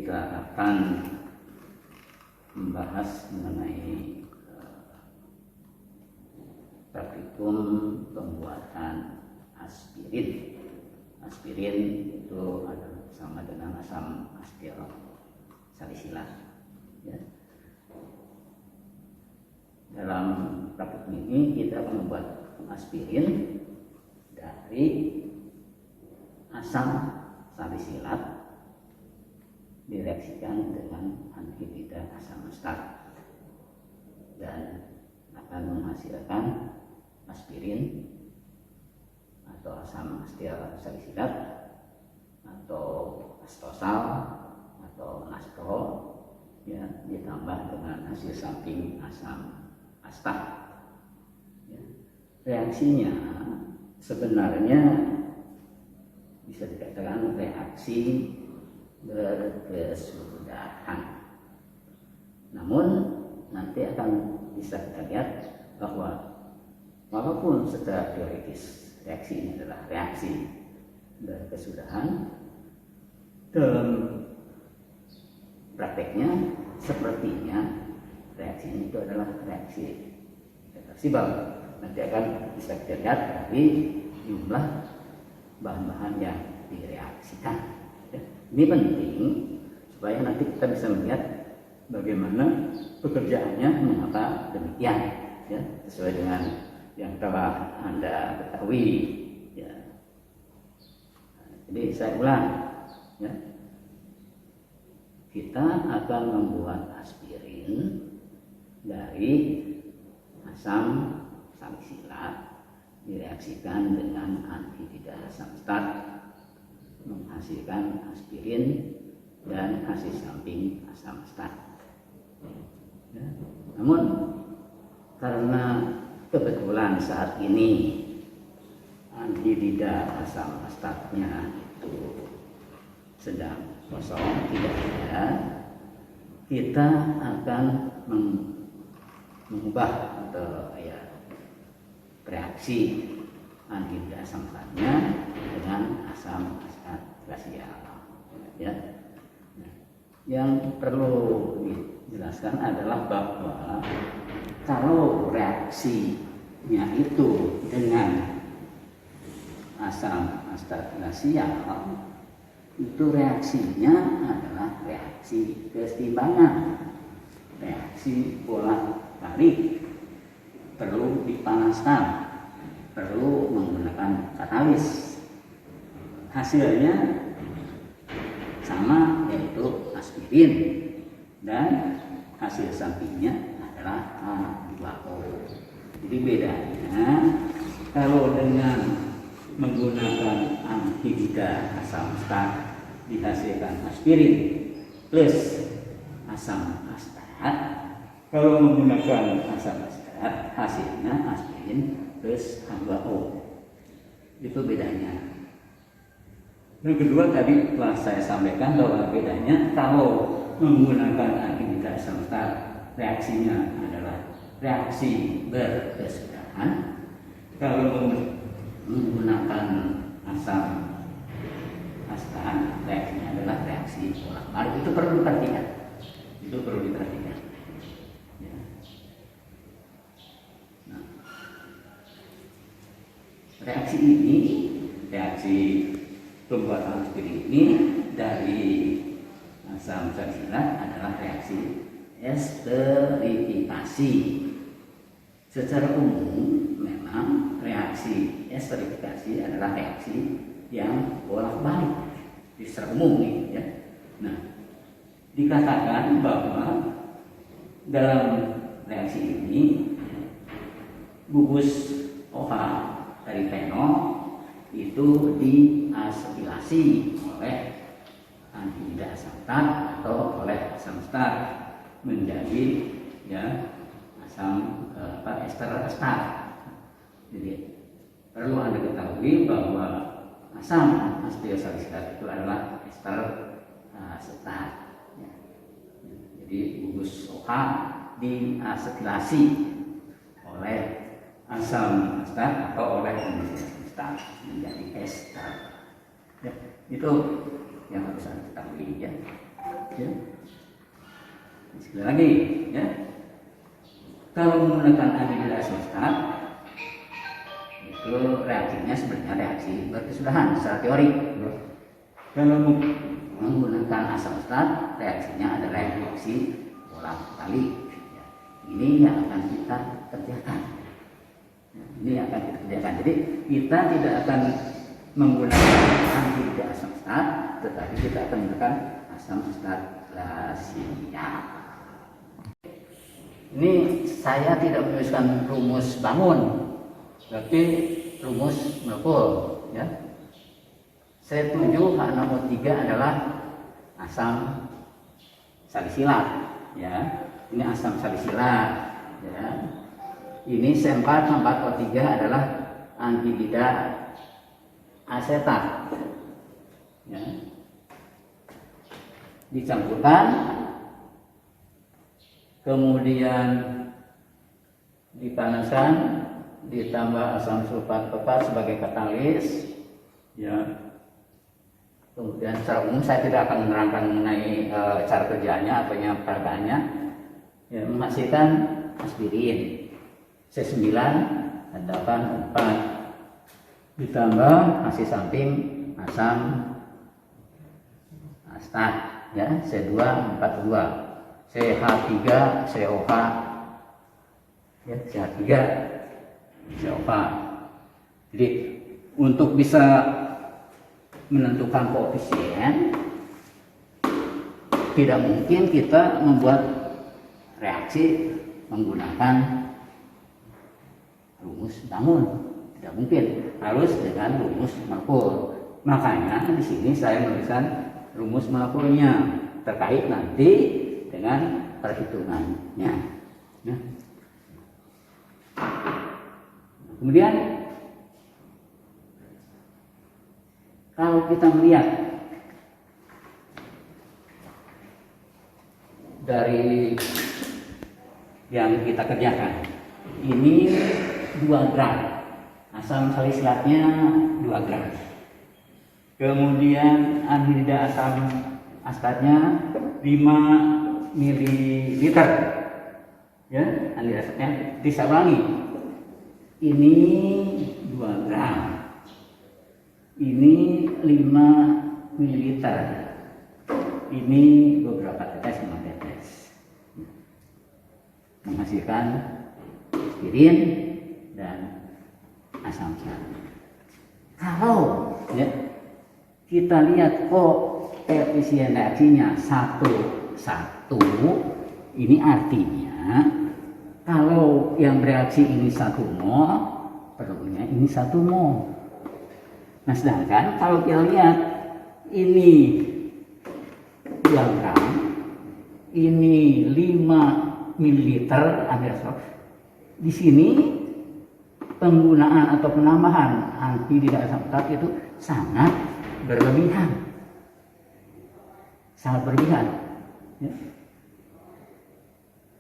kita akan membahas mengenai praktikum pembuatan aspirin. Aspirin itu adalah sama dengan asam asetil salisilat. Ya. Dalam praktikum ini kita akan membuat aspirin dari asam salisilat direaksikan dengan anhidrida asam astat dan akan menghasilkan aspirin atau asam asetil salisilat atau astosal atau nastro, ya, ditambah dengan hasil samping asam astat. Ya. Reaksinya sebenarnya bisa dikatakan reaksi berkesudahan. Namun nanti akan bisa kita lihat bahwa walaupun secara teoritis reaksi ini adalah reaksi berkesudahan, dalam prakteknya sepertinya reaksi ini itu adalah reaksi reversibel. Nanti akan bisa kita lihat dari jumlah bahan-bahan yang direaksikan. Ini penting supaya nanti kita bisa melihat bagaimana pekerjaannya, mengapa demikian, ya, sesuai dengan yang telah Anda ketahui. Ya. Jadi saya ulang, ya. Kita akan membuat aspirin dari asam salisilat direaksikan dengan anhidrida asam astat menghasilkan aspirin dan hasil samping asam astat. Ya. Namun karena kebetulan saat ini anhidrida asam astatnya itu sedang kosong, tidak ada, kita akan mengubah atau reaksi anhidrida asam astatnya dengan asam astat glasial. Ya. Nah, yang perlu dijelaskan adalah bahwa kalau reaksinya itu dengan asam astat glasial, itu reaksinya adalah reaksi keseimbangan, reaksi bolak-balik, perlu dipanaskan, perlu menggunakan katalis. Hasilnya sama, yaitu aspirin, dan hasil sampingnya adalah H2O. Jadi bedanya kalau dengan menggunakan anhidrida asam astat dihasilkan aspirin plus asam astat, kalau menggunakan asam astat hasilnya aspirin plus H2O. Itu bedanya. Yang kedua tadi telah saya sampaikan bahwa bedanya kalau menggunakan anhidrida asam astat reaksinya adalah reaksi berkesudahan. Kalau menggunakan asam astat reaksinya adalah reaksi bolak-balik. Itu perlu diperhatikan. Itu perlu diperhatikan. Ya. Nah, reaksi ini, reaksi pembuatan aspirin ini dari asam salisilat adalah reaksi esterifikasi. Secara umum memang reaksi esterifikasi adalah reaksi yang bolak-balik secara umum nih, ya. Nah, dikatakan bahwa dalam reaksi ini gugus OH dari fenol itu diasetilasi oleh anhidrida asam astat atau oleh asam astat menjadi, ya, asam ester astat. Jadi perlu Anda ketahui bahwa asam asetil salisilat itu adalah ester asetat. Ya. Jadi gugus OH diasetilasi oleh asam astat atau oleh anhidrida asam astat menjadi ester. Ya, itu yang harus Anda ketahui, ya. Ya. Sekali lagi, ya. Kalau menggunakan anhidrida asam astat, itu reaksinya sebenarnya reaksi berkesudahan secara teori. Kalau menggunakan asam astat, reaksinya adalah reaksi bolak-balik. Ya. Ini yang akan kita kerjakan. Ini yang akan kita kerjakan. Jadi kita tidak akan menggunakan anhidrida asam astat, tetapi kita akan menggunakan asam astat glasia. Ini saya tidak menuliskan rumus bangun, tapi rumus molekul. Ya. C7H6O3 adalah asam salisilat. Ya. Ini asam salisilat. Ya. Ini C4H4O3 adalah anhidrida asetat. Ya. Dicampurkan, kemudian dipanaskan, ditambah asam sulfat pekat sebagai katalis. Ya. Kemudian secara umum saya tidak akan menerangkan mengenai cara kerjanya atau peragaannya. Ya, menghasilkan aspirin C9H8O4 ditambah hasil samping asam astat, ya, C2H42, CH3COH, ya, CH3COH. Jadi untuk bisa menentukan koefisien, tidak mungkin kita membuat reaksi menggunakan rumus bangun, tidak mungkin, harus dengan rumus molekul. Makanya di sini saya menuliskan rumus molekulnya terkait nanti dengan perhitungannya. Ya. Kemudian kalau kita melihat dari yang kita kerjakan, ini 2 gram, asam salisilatnya 2 gram. Kemudian anhidrida asam astatnya 5 ml. Ya, anhidrida astatnya bisa ulangi. Ini 2 gram. Ini 5 ml. Ini beberapa tetes, 5 tetes. Menghasilkan aspirin dan asam salit. Kalau ya, kita lihat koefisien reaksinya 1:1, ini artinya kalau yang bereaksi ini 1 mol, perlunya ini 1 mol. Nah, sedangkan kalau kita lihat ini 2 gram, ini 5 ml aerosol. Di sini penggunaan atau penambahan anhidrida asam astat itu sangat berlebihan, ya.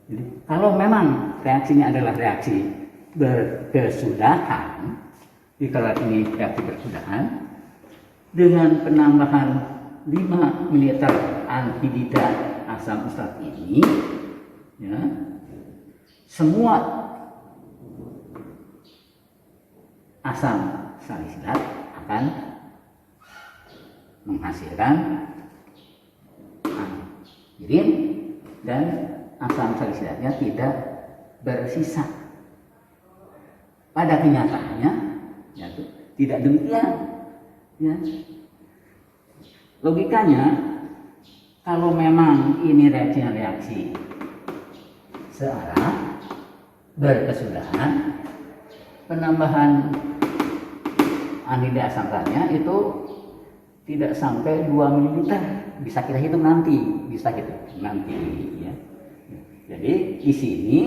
Jadi, kalau memang reaksinya adalah reaksi berkesudahan, kalau ini reaksi berkesudahan dengan penambahan 5 ml anhidrida asam astat ini, ya, semua asam salisilat akan menghasilkan aspirin dan asam salisilatnya tidak bersisa. Pada kenyataannya, ya, tidak demikian. Ya. Logikanya, kalau memang ini reaksi searah berkesudahan, penambahan anhidrida asam astatnya itu tidak sampai 2 ml. Bisa kita hitung nanti, ya. Jadi di sini,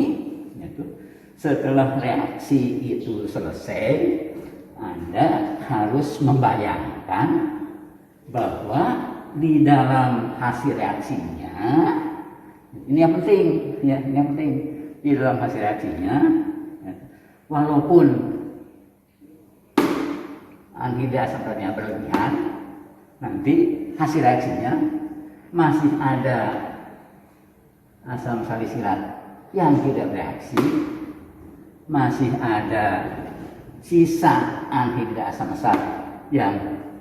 yaitu, setelah reaksi itu selesai, Anda harus membayangkan bahwa di dalam hasil reaksinya, ini yang penting, ya, ini yang penting, di dalam hasil reaksinya, ya, walaupun anhidrida asam astatnya berlebihan, nanti hasil reaksinya masih ada asam salisilat yang tidak bereaksi, masih ada sisa anhidrida asam astat yang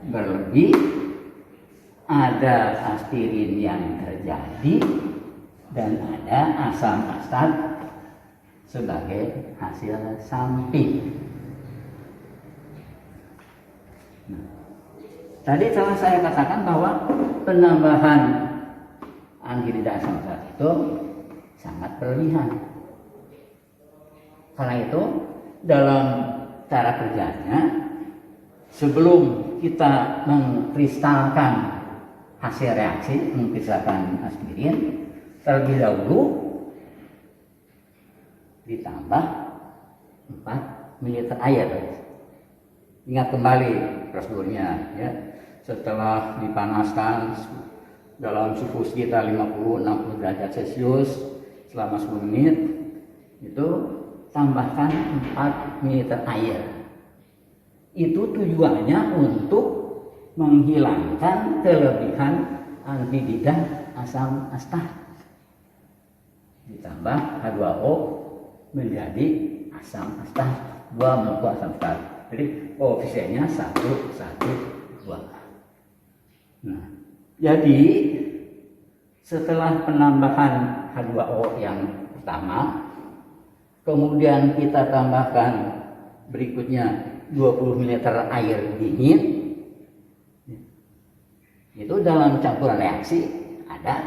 berlebih, ada aspirin yang terjadi, dan ada asam astat sebagai hasil samping. Nah, tadi telah saya katakan bahwa penambahan anhidrida asam astat itu sangat berlebihan. Karena itu dalam cara kerjanya, sebelum kita mengkristalkan hasil reaksi, mengkristalkan aspirin, terlebih dahulu ditambah 4 ml air. Ingat kembali prosedurnya, ya. Setelah dipanaskan dalam suhu sekitar 50-60 derajat Celcius selama 10 menit, itu tambahkan 4 ml air. Itu tujuannya untuk menghilangkan kelebihan anhidrida asam astat. Ditambah H2O menjadi asam astat, 2 molekul asam astat. Jadi koefisiennya 1,1,2. Nah, jadi setelah penambahan H2O yang pertama, kemudian kita tambahkan berikutnya 20 ml air dingin. Itu dalam campuran reaksi ada,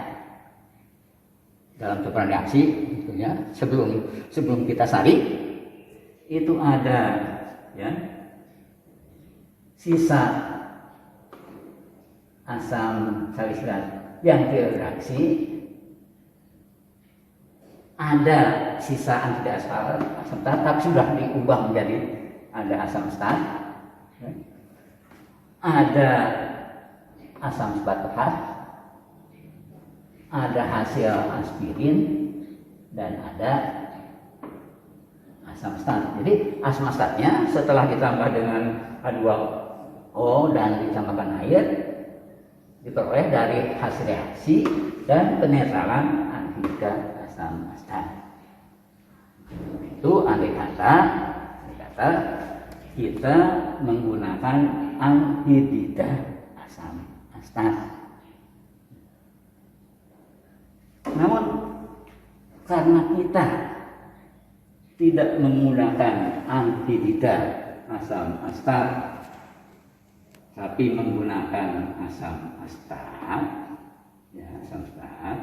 dalam campuran reaksi tentunya sebelum kita saring itu ada, ya, sisa asam salisilat yang bereaksi, ada sisa anhidrida asam astat tapi sudah diubah menjadi ada asam astat, ya. Ada asam aspartat, ada hasil aspirin, dan ada asam astat. Jadi asam astatnya setelah ditambah dengan H2O dan ditambahkan air, diperoleh dari hasil reaksi dan penetralan anhidrida asam astat. Itu andai kata kita menggunakan anhidrida asam astat. Namun karena kita tidak menggunakan anhidrida asam astat, tapi menggunakan asam astat, ya, asam astat,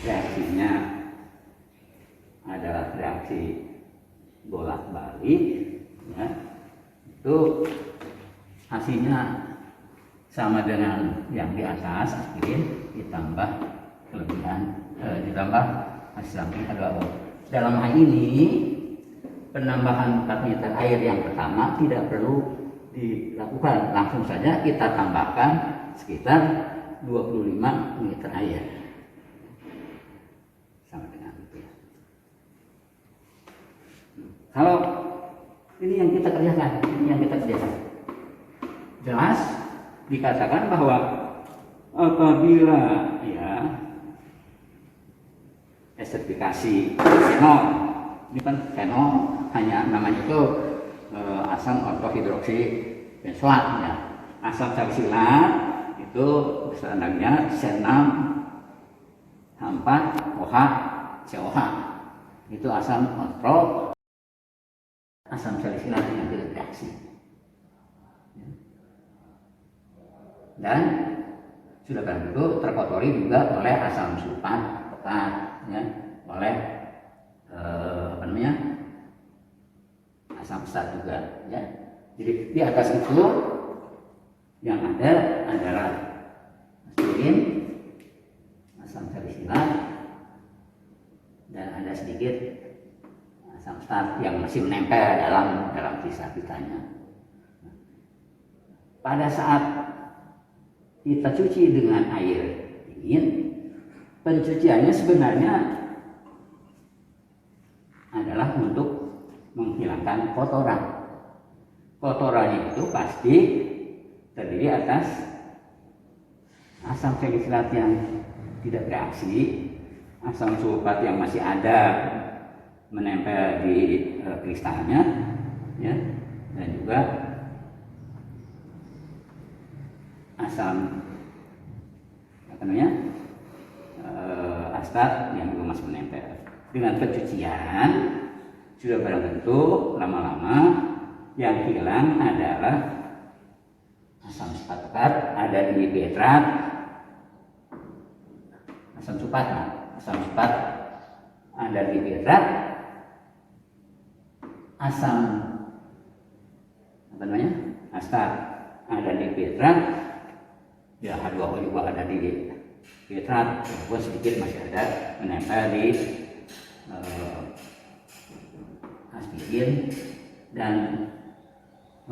reaksinya adalah reaksi bolak-balik, ya. Itu hasilnya sama dengan yang di atas, aspirin ditambah ditambah hasil samping H2O. Dalam hal ini penambahan 4 ml air yang pertama tidak perlu dilakukan, langsung saja kita tambahkan sekitar 25 ml air, sama dengan itu, ya. Kalau ini yang kita kerjakan, jelas dikatakan bahwa apabila, ya, esterifikasi fenol, ini kan fenol hanya namanya itu asam ortohidroksi benzoat, ya. Asam salisilat itu standarnya C6H4OH COH, itu asam salisilat yang bereaksi, dan sudah begitu terkotori juga oleh asam sulfat pekat, ya, oleh asam astat juga, ya. Jadi di atas itu yang ada adalah aspirin, asam salisilat, dan ada sedikit asam astat yang masih menempel dalam sisa pitanya. Pada saat kita cuci dengan air dingin, pencuciannya sebenarnya adalah untuk menghilangkan kotoran. Kotorannya itu pasti terdiri atas asam salisilat yang tidak bereaksi, asam sulfat yang masih ada menempel di kristalnya, ya, dan juga asam apa namanya astat yang juga masih menempel. Dengan pencucian sudah barang tentu lama-lama yang hilang adalah asam sulfat ada di nitrat, asam sulfat ada di nitrat, asam apa namanya astat ada di nitrat, ya H2O juga ada di nitrat, walaupun sedikit masih ada menempel di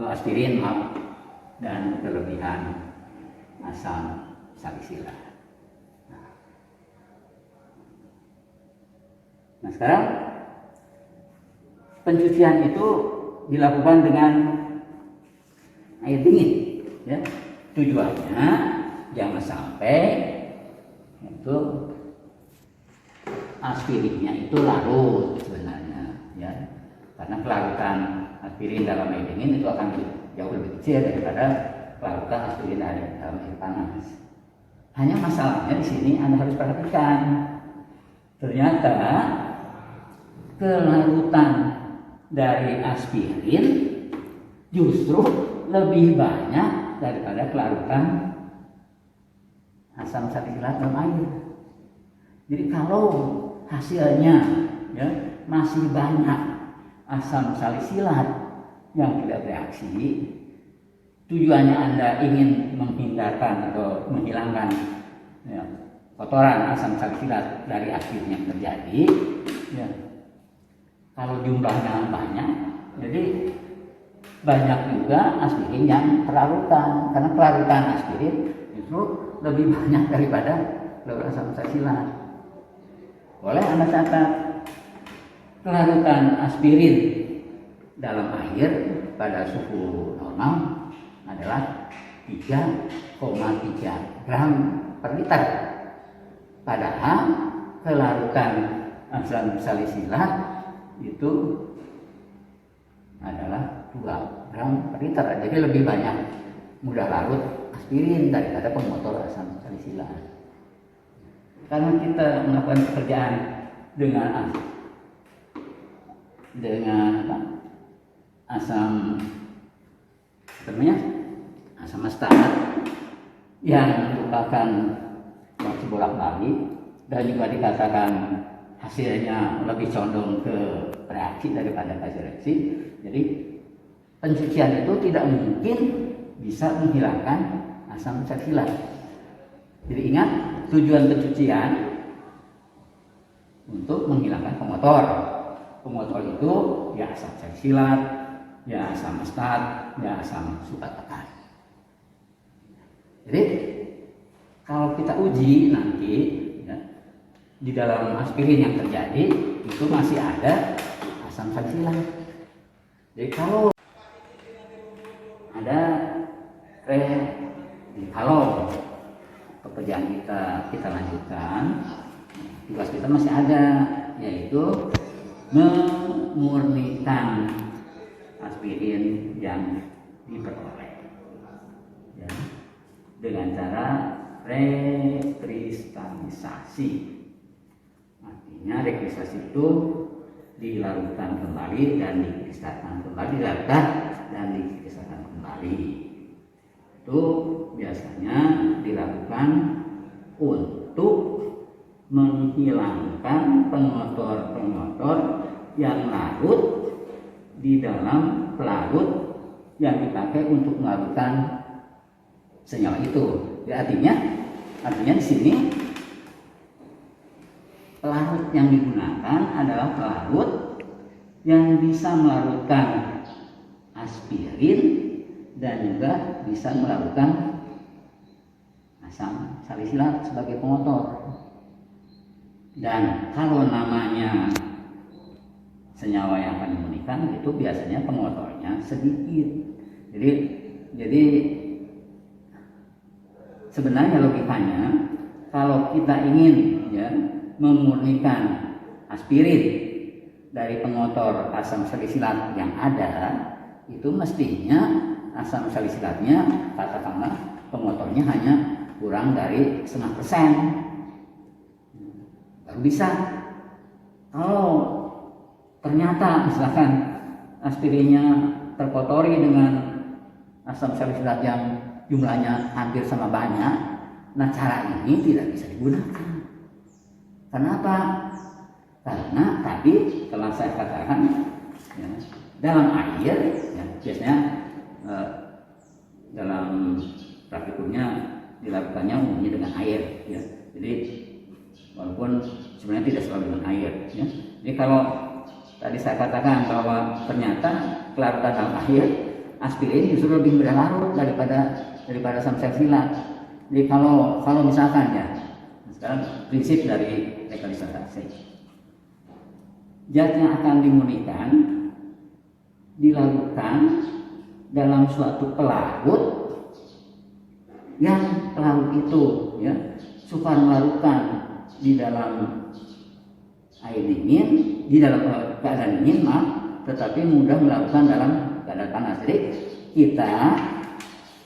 aspirin dan kelebihan asam salisilat. Nah sekarang pencucian itu dilakukan dengan air dingin, ya. Tujuannya jangan sampai itu aspirinnya itu larut sebenarnya, ya, karena kelarutan aspirin dalam air dingin itu akan jauh lebih kecil daripada kelarutan aspirin dalam air panas. Hanya masalahnya di sini Anda harus perhatikan, ternyata kelarutan dari aspirin justru lebih banyak daripada kelarutan asam salisilat dalam air. Jadi kalau hasilnya, ya, masih banyak asam salisilat yang tidak bereaksi, tujuannya Anda ingin menghindarkan atau menghilangkan, ya, kotoran asam salisilat dari aspirin yang terjadi, ya, kalau jumlahnya banyak, jadi banyak juga aspirin yang kelarutan, karena kelarutan aspirin justru lebih banyak daripada kelarutan asam salisilat. Boleh Anda catat, kelarutan aspirin dalam air pada suhu normal adalah 3,3 gram per liter. Padahal kelarutan asam salisilat itu adalah 2 gram per liter. Jadi lebih banyak mudah larut aspirin daripada pemotor asam salisilat. Karena kita melakukan pekerjaan dengan asam astat yang merupakan reaksi bolak-balik dan juga dikatakan hasilnya lebih condong ke reaksi daripada reaksi. Jadi pencucian itu tidak mungkin bisa menghilangkan asam salisilat. Jadi ingat, tujuan pencucian untuk menghilangkan pemotor. Pemotor itu ya asam salisilat, ya asam astat, ya asam sulfat pekat. Jadi kalau kita uji nanti, ya, di dalam aspirin yang terjadi itu masih ada asam salisilat. Jadi kalau ada kalau pekerjaan kita lanjutkan, tugas kita masih ada, yaitu memurnikan aspirin yang diperoleh, ya, dengan cara rekristalisasi. Artinya rekristalisasi itu dilarutkan kembali dan dikristalkan kembali, dilarutkan dan dikristalkan kembali. Itu biasanya dilakukan untuk menghilangkan pengotor-pengotor yang larut di dalam pelarut yang dipakai untuk melarutkan senyawa itu. Ya, artinya di sini pelarut yang digunakan adalah pelarut yang bisa melarutkan aspirin dan juga bisa melarutkan asam salisilat sebagai pengotor. Dan kalau namanya senyawa yang akan dimurnikan itu biasanya pengotornya sedikit. Jadi sebenarnya logikanya kalau kita ingin ya memurnikan aspirin dari pengotor asam salisilat yang ada, itu mestinya asam salisilatnya katakanlah pengotornya hanya kurang dari 0,5%, baru bisa. Kalau ternyata misalkan aspirinnya terkotori dengan asam salisilat yang jumlahnya hampir sama banyak, nah cara ini tidak bisa digunakan. Kenapa? Karena tadi telah saya katakan ya, dalam air ya, biasanya dalam praktikumnya dilakukannya umumnya dengan air ya. Jadi walaupun sebenarnya tidak selalu dengan air ya. Jadi kalau tadi saya katakan bahwa ternyata kelarutan dalam air aspirin justru lebih mudah larut daripada asam salisilat. Jadi kalau misalkan ya, sekarang prinsip dari rekalisasi, zat yang akan dimurnikan dilakukan dalam suatu pelarut yang pelarut itu ya sukar melarutkan di dalam air dingin, di dalam keadaan dingin tetapi mudah melakukan dalam keadaan panas. Jadi kita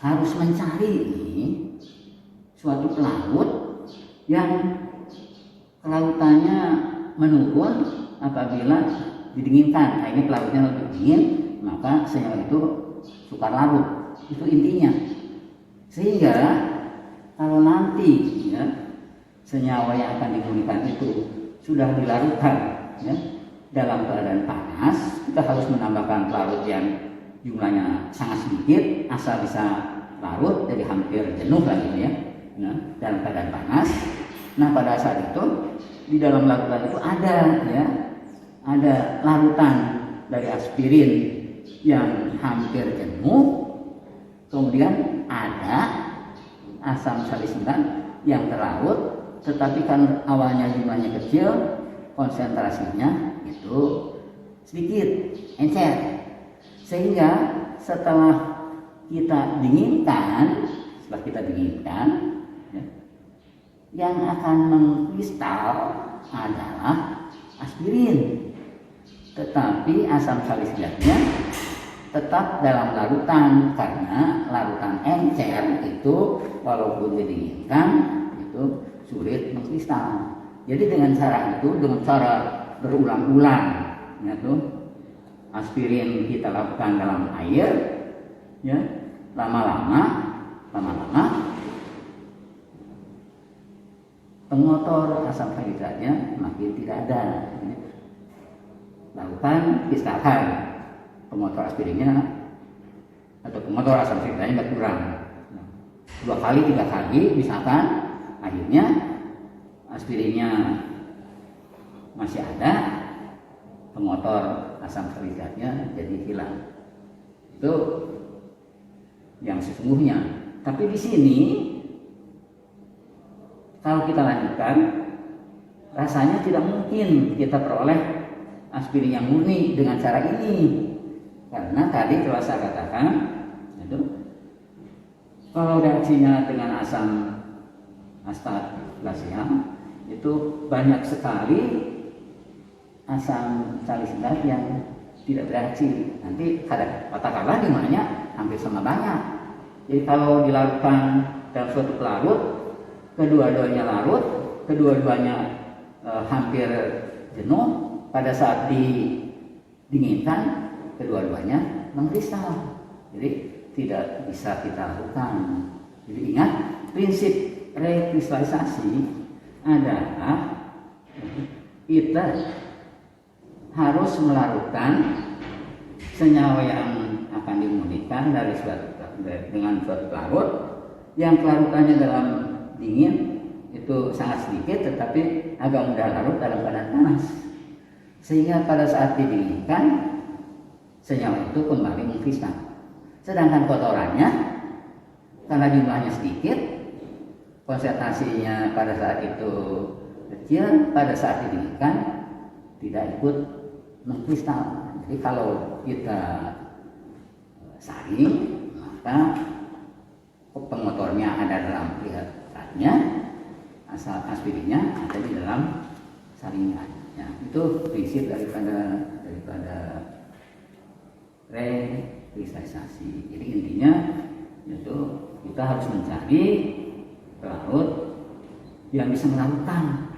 harus mencari suatu pelarut yang kelarutannya menurun apabila didinginkan. Akhirnya pelarutnya lebih dingin, maka senyawa itu sukar larut. Itu intinya. Sehingga kalau nanti ya, senyawa yang akan dimurnikan itu sudah dilarutkan ya, dalam keadaan panas, kita harus menambahkan pelarut yang jumlahnya sangat sedikit asal bisa larut, jadi hampir jenuh lagi ya. Nah, dalam keadaan panas. Nah, pada saat itu di dalam larutan itu ada larutan dari aspirin yang hampir jenuh, kemudian ada asam salisilat yang terlarut, tetapi kan awalnya jumlahnya kecil, konsentrasinya itu sedikit, encer. Sehingga setelah kita dinginkan, ya, yang akan mengkristal adalah aspirin, tetapi asam salisilatnya tetap dalam larutan, karena larutan encer itu walaupun didinginkan itu sulit mengkristal. Jadi dengan cara itu, dengan cara berulang-ulang ya tuh, aspirin kita lakukan dalam air ya, lama-lama pengotor asam salisilatnya makin tidak ada. Lakukan pisahkan pengotor aspirinnya atau pengotor asam salisilatnya berkurang 2 kali 3 kali, misalkan akhirnya aspirinnya masih ada, pengotor asam salisilatnya jadi hilang. Itu yang sesungguhnya. Tapi di sini kalau kita lanjutkan, rasanya tidak mungkin kita peroleh aspirin yang murni dengan cara ini, karena tadi telah saya katakan itu kalau reaksinya dengan asam astat glasial itu banyak sekali asam salisilat yang tidak bereaksi. Nanti katakanlah jumlahnya hampir sama banyak. Jadi kalau dilarutkan dalam suatu pelarut, kedua-duanya larut, kedua-duanya hampir jenuh, pada saat didinginkan kedua-duanya mengkristal. Jadi tidak bisa kita lakukan. Jadi ingat, prinsip rekristalisasi adalah kita harus melarutkan senyawa yang akan dimurnikan dengan suatu pelarut yang kelarutannya dalam dingin itu sangat sedikit, tetapi agak mudah larut dalam keadaan panas, sehingga pada saat didinginkan senyawa itu kembali mengkristal. Sedangkan kotorannya karena jumlahnya sedikit, konsentrasinya pada saat itu kecil, pada saat didinginkan tidak ikut mengkristal. Jadi kalau kita saring, maka pengotornya ada dalam pihaknya, asal aspirinnya ada di dalam saringan. Ya, itu prinsip daripada rekristallisasi. Jadi intinya itu kita harus mencari pelaut yang bisa melakukan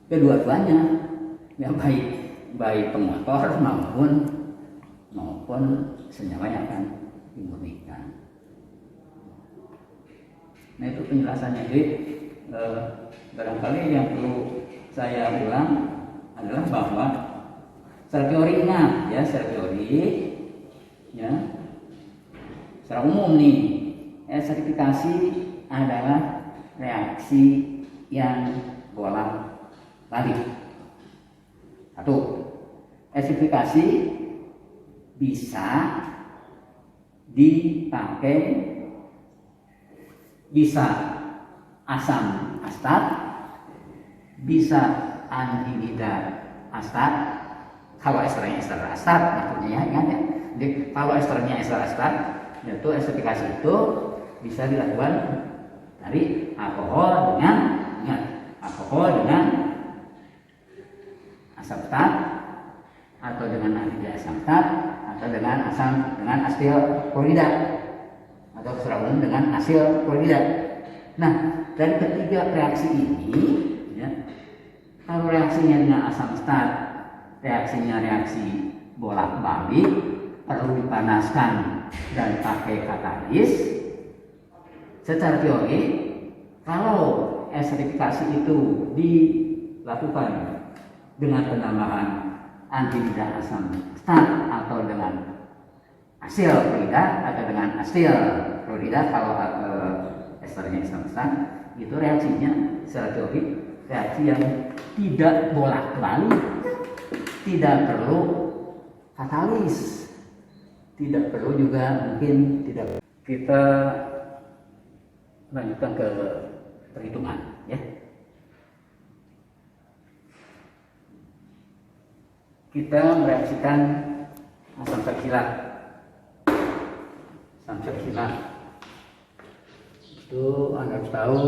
kedua-duanya, ya, baik pemotor maupun senyawa yang akan dimurnikan. Nah, itu penjelasannya. Jadi barangkali yang perlu saya ulang adalah bahwa secara teorinya, ya, secara umum nih, esterifikasi adalah reaksi yang bolak-balik. Satu, esterifikasi bisa dipakai, bisa asam astat, bisa anhidrida astat. Kalau esternya ester astat, maksudnya ya, ingat ya. Jadi kalau esternya ester astat, yaitu esterifikasi itu bisa dilakukan dari alkohol dengan asam astat, atau dengan anhidrida asam astat, atau dengan asil klorida, atau secara umum dengan asil klorida. Nah, dari ketiga reaksi ini, ya, kalau reaksinya dengan asam astat, reaksinya reaksi bolak-balik, perlu dipanaskan dan pakai katalis. Secara teori, kalau esterifikasi itu dilakukan dengan penambahan anhidrida asam astat atau dengan asil klorida atau dengan asil klorida, kalau esternya asam astat, itu reaksinya secara teori reaksi yang tidak bolak-balik, tidak perlu katalis, tidak perlu juga mungkin tidak. Kita lanjutkan ke perhitungan, ya. Kita mereaksikan asam salisilat. Asam salisilat itu Anda harus tahu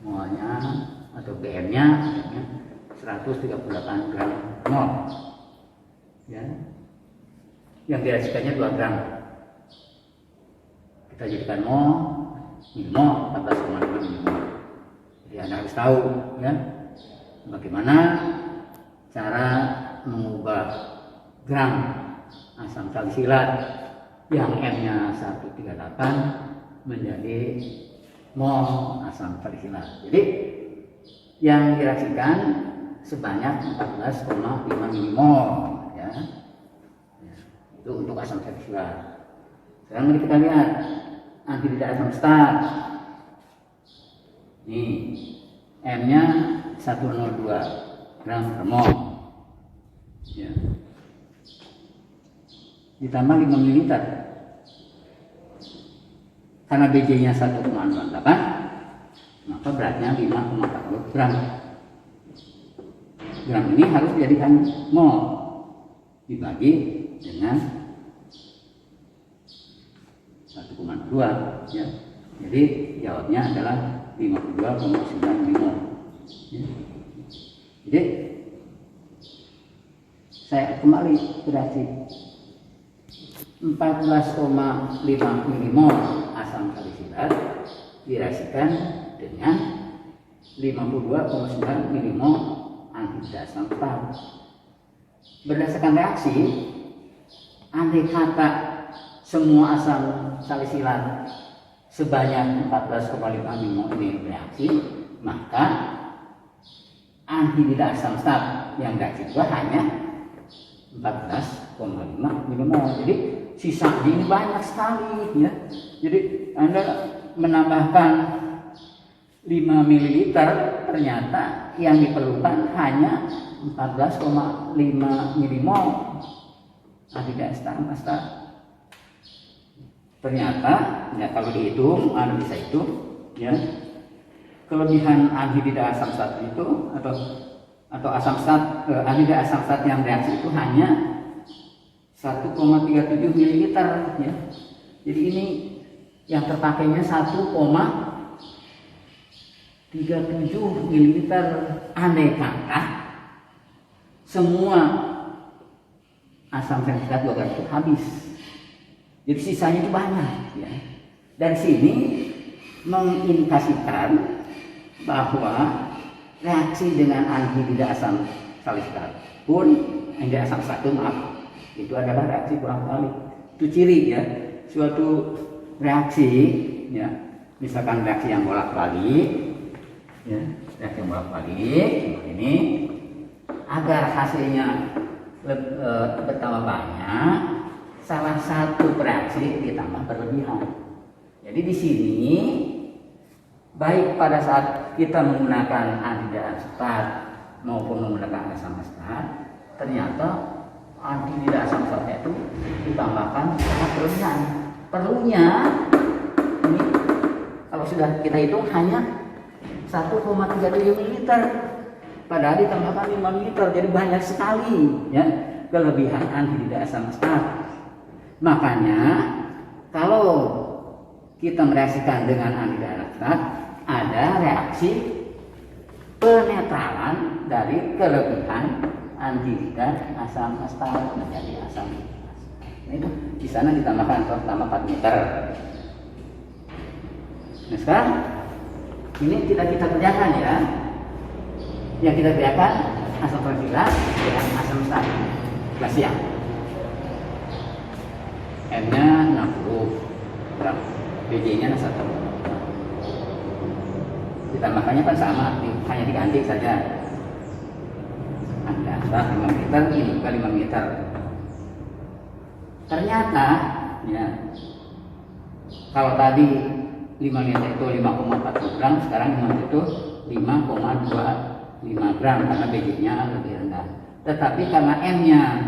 molnya atau BM-nya 138 gram mol, ya. Yang direaksikannya 2 gram. Kita jadikan mol, milimol 14,5 milimol. Jadi Anda harus tahu, ya, bagaimana cara mengubah gram asam salisilat yang M-nya 138 menjadi mol asam salisilat. Jadi yang direaksikan sebanyak 14,5 milimol, ya. Itu untuk asam salisilat. Sekarang mari kita lihat anhidrida asam astat. Nih, M-nya 102 gram per mol, ya. Ditambah 5 ml. Karena BJ-nya 1,08, maka beratnya 5,40 gram. Gram ini harus dijadikan mol dibagi dengan 1,2, ya. Jadi jawabnya adalah 52,9 mol, ya. Jadi saya kembali berarti 14,5 milimol asam salisilat direaksikan dengan 52,9 milimol anhidrida asam astat. Berdasarkan reaksi, andai kata semua asam salisilat sebanyak 14,5 milimol ini bereaksi, maka anhidrida asam astat yang reaksi itu hanya 14,5 milimol. Jadi sisanya ini banyak sekali, ya. Jadi Anda menambahkan 5 ml, ternyata yang diperlukan hanya 14,5 milimol anhidrida asam astat. Ternyata, ya, kalau dihitung, Anda bisa hitung, ya, kelebihan anhidrida asam astat itu atau asam astat, anhidrida asam astat yang reaksi itu hanya 1,37 ml, ya. Jadi ini yang terpakainya 1,37 37 ml, andai kata semua asam salisilat 2 gram itu habis, jadi sisanya itu banyak ya. Dari sini mengindikasikan bahwa reaksi dengan anhidrida asam salisilat pun anhidrida asam satu maaf itu adalah reaksi bolak balik. Itu ciri ya suatu reaksi ya, misalkan reaksi yang bolak balik ya, reaksi yang bolak balik ini agar hasilnya bertambah banyak, salah satu reaksi ditambah berlebihan. Jadi di sini baik pada saat kita menggunakan anhidrida asetat maupun menggunakan asam asetat, ternyata anhidrida asam asetat itu ditambahkan sangat berlebihan. Perlunya ini kalau sudah kita hitung hanya 1,37 ml, padahal ditambahkan 5 ml, jadi banyak sekali ya kelebihan anhidrida asam asetat. Makanya kalau kita mereaksikan dengan anhidrida asetat, ada reaksi penetralan dari kelebihan anhidrida asam asetat menjadi asam asetat. Nah, itu di sana ditambahkan tambah 4 liter. Nah sekarang ini kita kerjakan ya. Yang kita kerjakan asam salisilat dengan asam asetat glasia. M-nya 60 gram, BJ-nya 1. Ditambahkannya kan sama, hanya diganti saja. Ada 5 liter, ini juga 5 liter. Ternyata ya, kalau tadi 5 liter itu 5,40 gram, sekarang 5 liter itu 5,25 gram karena BJ-nya lebih rendah. Tetapi karena M-nya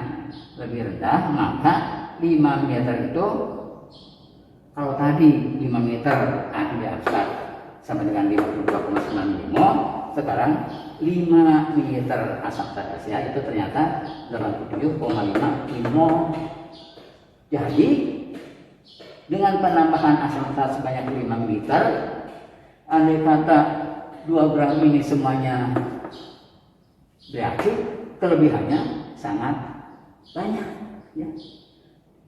lebih rendah, maka 5 liter itu, kalau tadi 5 liter anhidrida asetat sama dengan 52,9 mol, sekarang 5 liter asam salisilat itu ternyata 87,5 mol. Jadi dengan penambahan asam asetat sebanyak 5 liter, andai kata 2 gram ini semuanya reaksi, kelebihannya sangat banyak ya.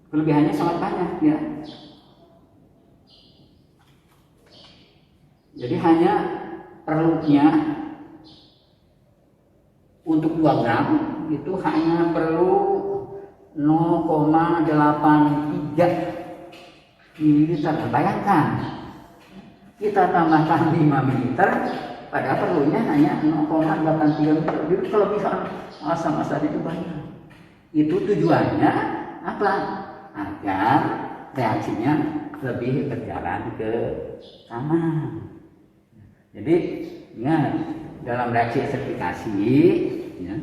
Kelebihannya sangat banyak ya. Jadi hanya perlunya untuk 2 gram itu hanya perlu 0,83 ml. Bayangkan kita tambahkan 5 ml, padahal perlunya hanya 0,83 ml. Jadi kelebihan asam asetat itu banyak. Itu tujuannya apa? Agar reaksinya lebih berjalan ke aman. Jadi ingat, dalam reaksi asertifikasi ya,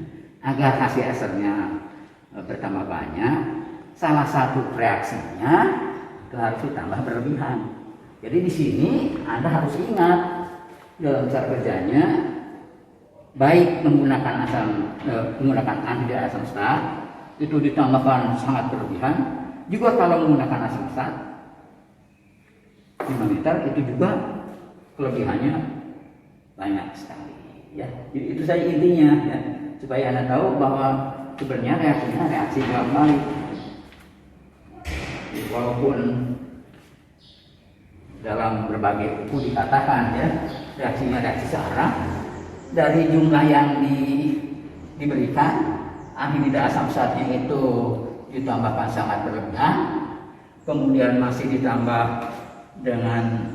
agar hasil asernya bertambah banyak, salah satu reaksinya itu harus ditambah berlebihan. Jadi di sini Anda harus ingat dalam cara kerjanya, baik menggunakan anhidrida asam asetat itu ditambahkan sangat berlebihan, juga kalau menggunakan asam asetat 5 liter itu juga kelebihannya banyak sekali ya. Jadi itu saja intinya ya, supaya Anda tahu bahwa sebenarnya reaksinya reaksi bolak balik. Walaupun dalam berbagai buku dikatakan ya reaksinya reaksi searah, dari jumlah yang diberikan anhidrida asam asetatnya itu ditambahkan sangat berlebihan, kemudian masih ditambah dengan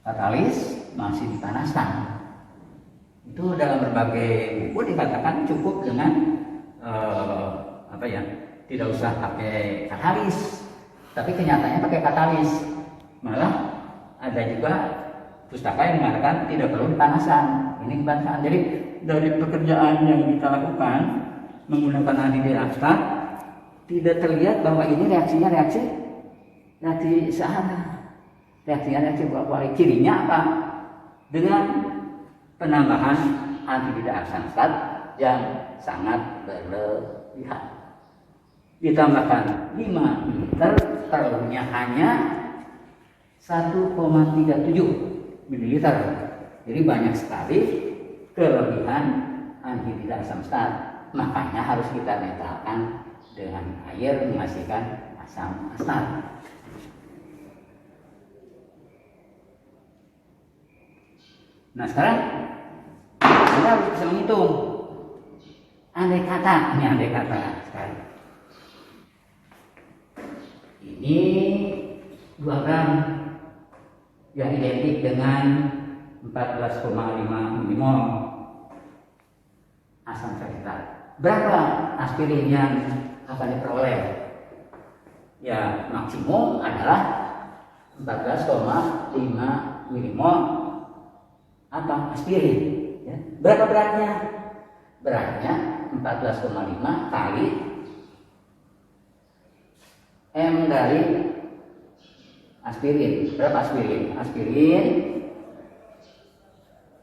katalis, masih dipanaskan. Itu dalam berbagai buku dikatakan cukup dengan tidak usah pakai katalis, tapi kenyataannya pakai katalis. Malah ada juga pustaka yang mengatakan tidak perlu dipanaskan. Ini dipanaskan. Jadi dari pekerjaan yang kita lakukan menggunakan anhidrida asetat tidak terlihat bahwa ini reaksinya reaksi searah. Reaksinya reaksi bolak-balik. Cirinya apa? Dengan penambahan anhidrida asam asetat yang sangat berlebihan. Ditambahkan 5 liter, perlunya hanya 1,37 ml. Jadi banyak sekali kelebihan anhidrida asam stat. Makanya harus kita netralkan dengan air menghasilkan asam astat. Nah sekarang kita harus bisa menghitung. Andai kata, ini andai kata sekarang. Ini 2 gram yang identik dengan 14,5 milimol asam salisylat. Berapa aspirin yang akan diperoleh? Ya maksimum adalah 14,5 milimol apa aspirin. Ya. Berapa beratnya? Beratnya 14,5 kali M dari aspirin. Berapa aspirin?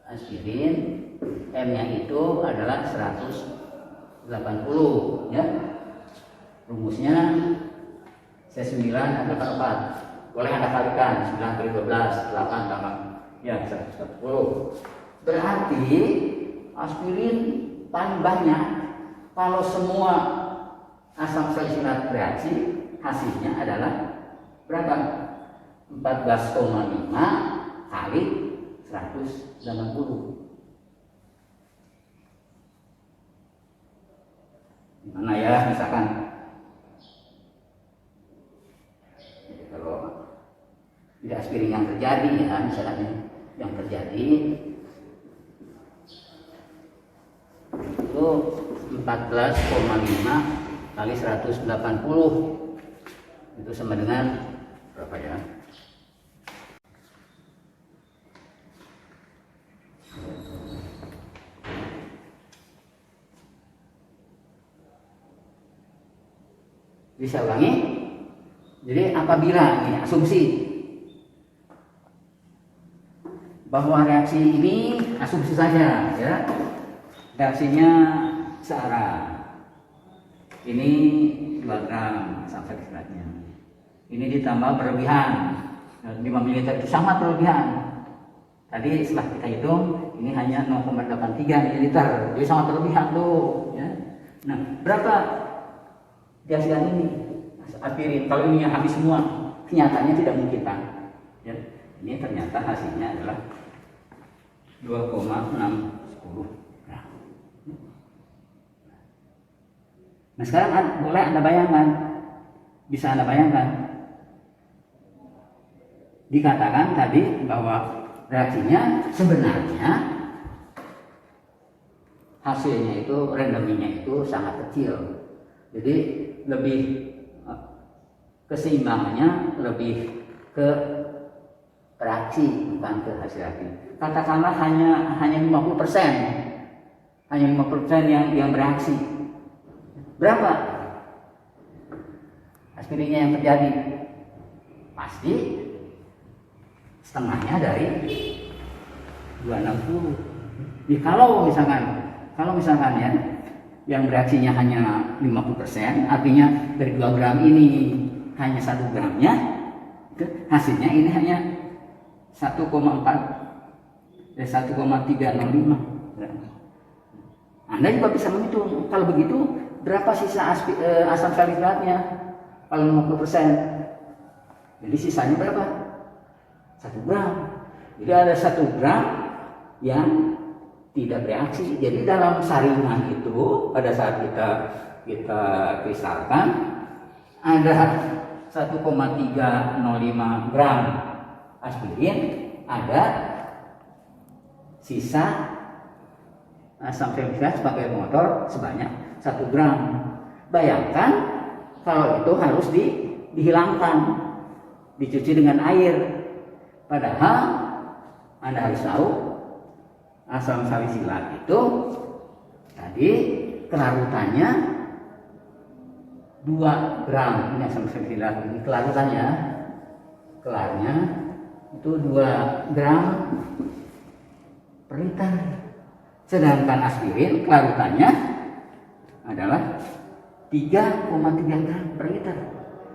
Aspirin M-nya itu adalah 180 ya. Rumusnya C9 ada 4. Boleh Anda kalikan 9 kali 12 8 tambah ya 140. Berarti aspirin paling banyak kalau semua asam salisylat bereaksi hasilnya adalah berapa? 14,5 kali 180. Gimana ya misalkan kalau tidak aspirin yang terjadi ya misalnya yang terjadi itu 14,5 kali 180 itu sama dengan berapa ya? Bisa ulangi. Jadi apabila ini asumsi bahwa reaksi ini asumsi saja ya. Reaksinya searah. Ini 2 gram asam salisylatnya. Ini ditambah berlebihan 5 ml itu sangat berlebihan. Tadi setelah kita hitung ini hanya 0,83 ml. Jadi sangat berlebihan tuh ya. Nah, berapa dihasilkan ini? Aspirin. Kalau ini habis semua, kenyataannya tidak mungkin kan? Ya. Ini ternyata hasilnya adalah 2,610. Nah sekarang boleh Anda bayangkan, bisa Anda bayangkan, dikatakan tadi bahwa reaksinya sebenarnya hasilnya itu randomnya itu sangat kecil, jadi lebih keseimbangannya lebih ke reaksi bukan ke hasil reaksi. Katakanlah hanya 50%, hanya 50% yang bereaksi. Berapa aspirinnya yang terjadi? Pasti setengahnya dari 260. Jadi kalau misalkan ya yang bereaksinya hanya 50%, artinya dari 2 gram ini hanya 1 gramnya, hasilnya ini hanya 1,305. Anda juga bisa menghitung. Kalau begitu berapa sisa asam salisylatnya kalau 50%? Jadi sisanya berapa? 1 gram. Jadi ada 1 gram yang tidak bereaksi. Jadi dalam saringan itu pada saat kita kristalkan ada 1,305 gram aspirin, ada sisa asam salisylat sebagai motor sebanyak 1 gram. Bayangkan kalau itu harus dihilangkan, dicuci dengan air. Padahal Anda harus tahu asam salisylat itu tadi kelarutannya 2 gram. Ini asam salisylat ini kelarutannya, kelarnya itu 2 gram per liter. Sedangkan aspirin kelarutannya adalah 3,3 gram per liter.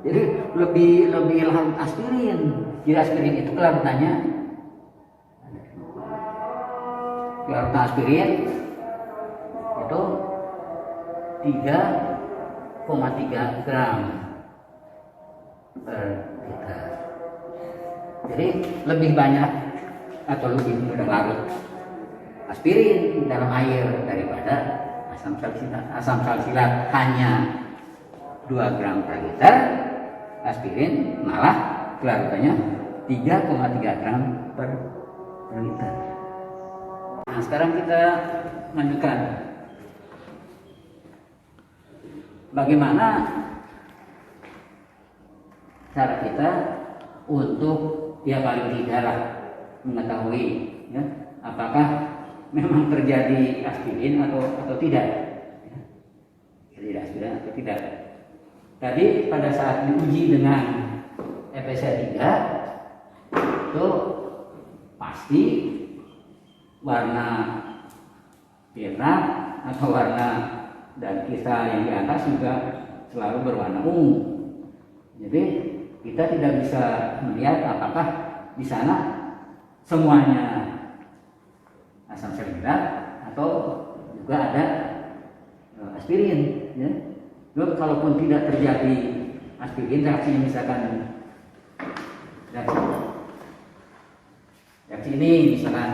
Jadi lebih larut aspirin. Jadi aspirin itu kelarutannya larutan aspirin itu 3,3 gram per liter. Jadi lebih banyak atau lebih mudah larut aspirin dalam air daripada asam salsilat. Asam salsilat hanya 2 gram per liter, aspirin malah kelarutannya 3,3 gram per liter. Nah, sekarang kita lanjutkan bagaimana cara kita untuk paling tidak lah mengetahui ya, apakah memang terjadi aspirin atau tidak, ya, terjadi aspirin atau tidak. Tadi pada saat diuji dengan FSA 3 itu pasti warna perak atau warna dan kristal yang di atas juga selalu berwarna ungu. Jadi kita tidak bisa melihat apakah di sana semuanya asam salsilat atau juga ada aspirin. Ya. Lalu kalaupun tidak terjadi aspirin, reaksinya misalkan reaksi ini misalkan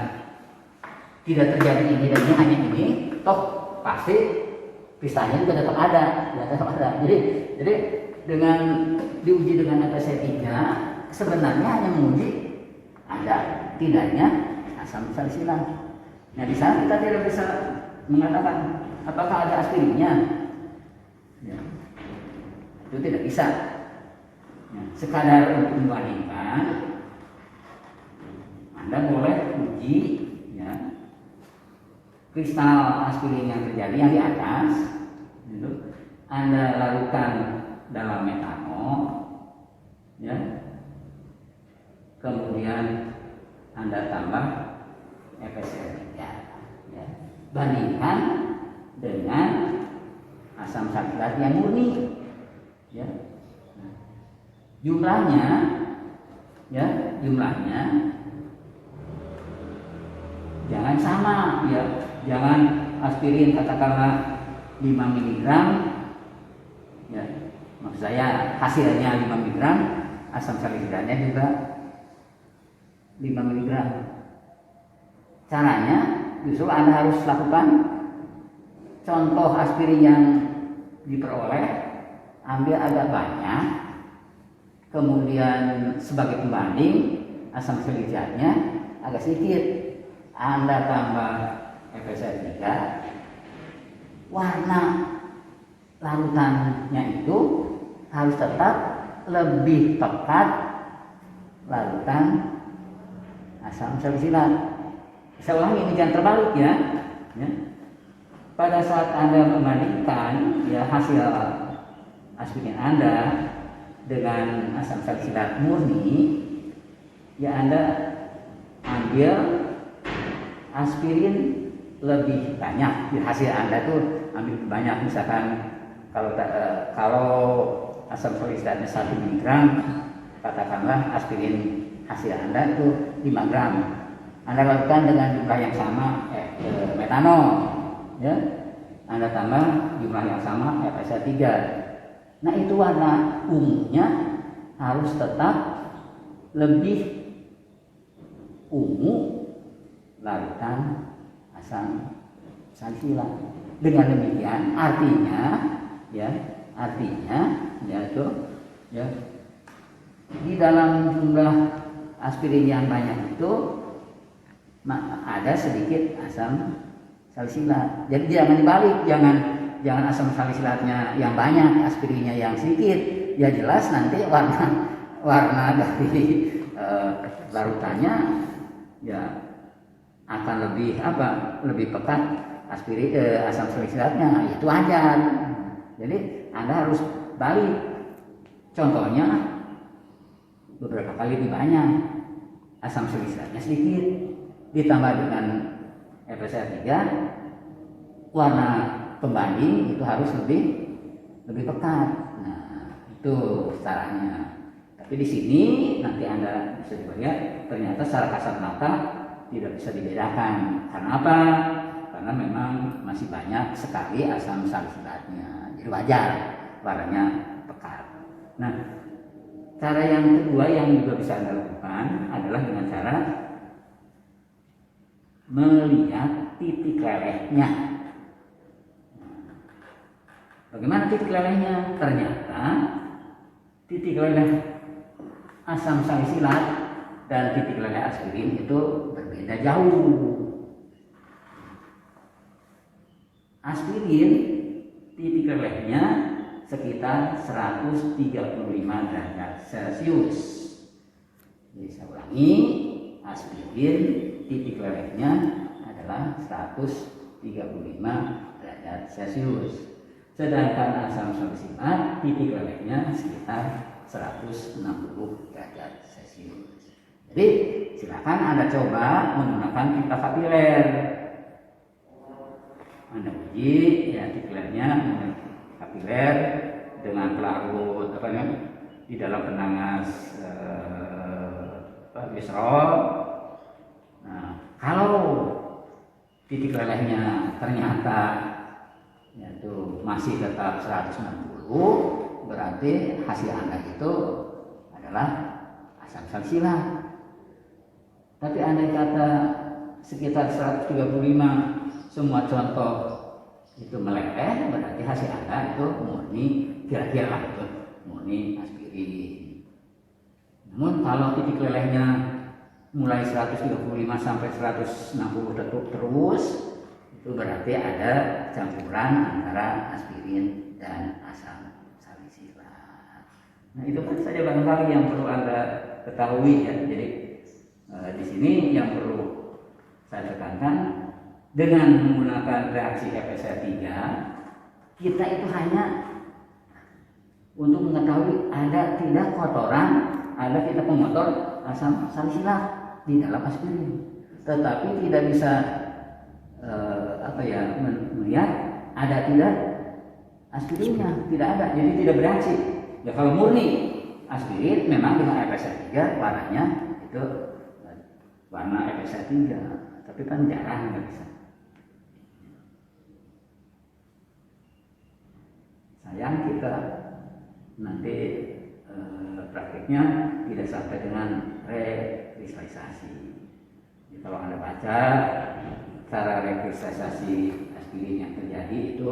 tidak terjadi ini dan ini hanya ini, toh pasti kristalnya juga tetap ada, ya, tetap ada. Jadi dengan diuji dengan FSA 3 sebenarnya hanya menguji ada tidaknya asam salsilat. Nah di sana kita tidak bisa mengatakan apakah ada aspirinnya, ya, itu tidak bisa. Ya, sekadar untuk membandingkan, Anda boleh uji ya, kristal aspirin yang terjadi yang di atas, gitu. Anda larutkan dalam metanol, ya, kemudian Anda tambah FSA 3, ya. Bandingkan dengan asam salsilat yang murni, ya. Nah, jumlahnya jangan sama, ya. Jangan aspirin katakanlah 5 mg, ya. Maksud saya hasilnya 5 mg, asam salsilatnya juga 5 mg. Caranya justru Anda harus lakukan contoh aspirin yang diperoleh, ambil agak banyak, kemudian sebagai pembanding asam salsilatnya agak sedikit, Anda tambah FSA 3, warna larutannya itu harus tetap lebih pekat larutan asam salsilat. Saya ulangi, ini jangan terbalik ya. Pada saat Anda membandingkan ya hasil aspirin Anda dengan asam salsilat murni, ya Anda ambil aspirin lebih banyak. Di hasil Anda tuh ambil banyak, misalkan kalau asam salsilatnya 1 mg, katakanlah aspirin hasil Anda itu 5 gram. Anda lakukan dengan jumlah yang sama metanol, ya. Anda tambah jumlah yang sama FSA 3. Nah itu warna ungunya harus tetap lebih ungu larutan asam salsilat. Dengan demikian artinya itu ya, di dalam jumlah aspirin yang banyak itu ada sedikit asam salsilat. Jadi jangan dibalik, jangan asam salsilatnya yang banyak, aspirinnya yang sedikit. Ya jelas nanti warna dari larutannya ya akan lebih pekat aspirin asam salsilatnya, itu wajar. Jadi Anda harus balik. Contohnya beberapa kali lebih banyak, asam salsilatnya sedikit, ditambah dengan FSA 3, warna pembanding itu harus lebih pekat. Nah, itu caranya. Tapi di sini nanti Anda bisa lihat ternyata secara kasat mata tidak bisa dibedakan. Karena apa? Karena memang masih banyak sekali asam salisilatnya. Jadi wajar warnanya pekat. Nah, cara yang kedua yang juga bisa Anda lakukan adalah dengan cara melihat titik lelehnya. Bagaimana titik lelehnya? Ternyata titik leleh asam salisilat dan titik leleh aspirin itu berbeda jauh. Aspirin titik lelehnya sekitar 135 derajat Celcius. Jadi saya ulangi, aspirin titik lelehnya adalah 135 derajat Celcius. Sedangkan asam salisilat titik lelehnya sekitar 160 derajat Celcius. Jadi silakan Anda coba menggunakan pipa kapiler. Anda uji ya titik lelehnya kapiler dengan pelarut di dalam penanas glycerol. Nah, kalau titik lelehnya ternyata yaitu masih tetap 160, berarti hasil Anda itu adalah asam salisilat. Tapi andai kata sekitar 135 semua contoh itu meleleh, berarti hasil Anda itu murni kira-kira itu murni aspirin. Namun kalau titik lelehnya mulai 135 sampai 160 terus, itu berarti ada campuran antara aspirin dan asam salisilat. Nah, itu kan saja barangkali yang perlu Anda ketahui ya. Jadi di sini yang perlu saya tekankan, dengan menggunakan reaksi FSR3 kita itu hanya untuk mengetahui ada tidak kotoran, ada tidak pengotor asam salisilat di dalam aspirin, tetapi tidak bisa melihat ada tidak aspirinnya, tidak ada, jadi tidak bereaksi. Ya kalau murni aspirin memang dengan FSR3 warnanya itu warna FSR3, tapi kan jarang nggak bisa. Sayang kita nanti praktiknya tidak sampai dengan rekristalisasi. Jadi kalau Anda baca cara rekristalisasi aspirin yang terjadi itu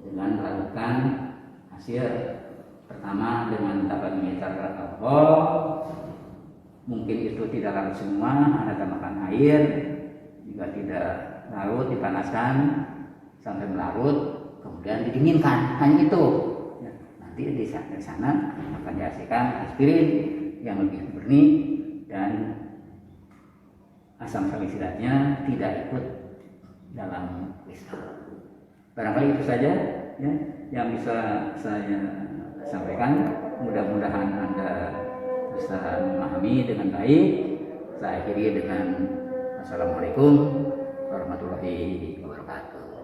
dengan melakukan hasil pertama dengan 8 ml alkohol, mungkin itu tidak larut semua, Anda tambahkan air, jika tidak larut dipanaskan sampai melarut, kemudian didinginkan, hanya itu. Ya, nanti di sana akan dihasilkan aspirin yang lebih murni dan asam salisilatnya tidak ikut dalam kristal. Barangkali itu saja ya yang bisa saya sampaikan. Mudah-mudahan Anda bisa memahami dengan baik. Saya akhiri dengan Assalamualaikum warahmatullahi wabarakatuh.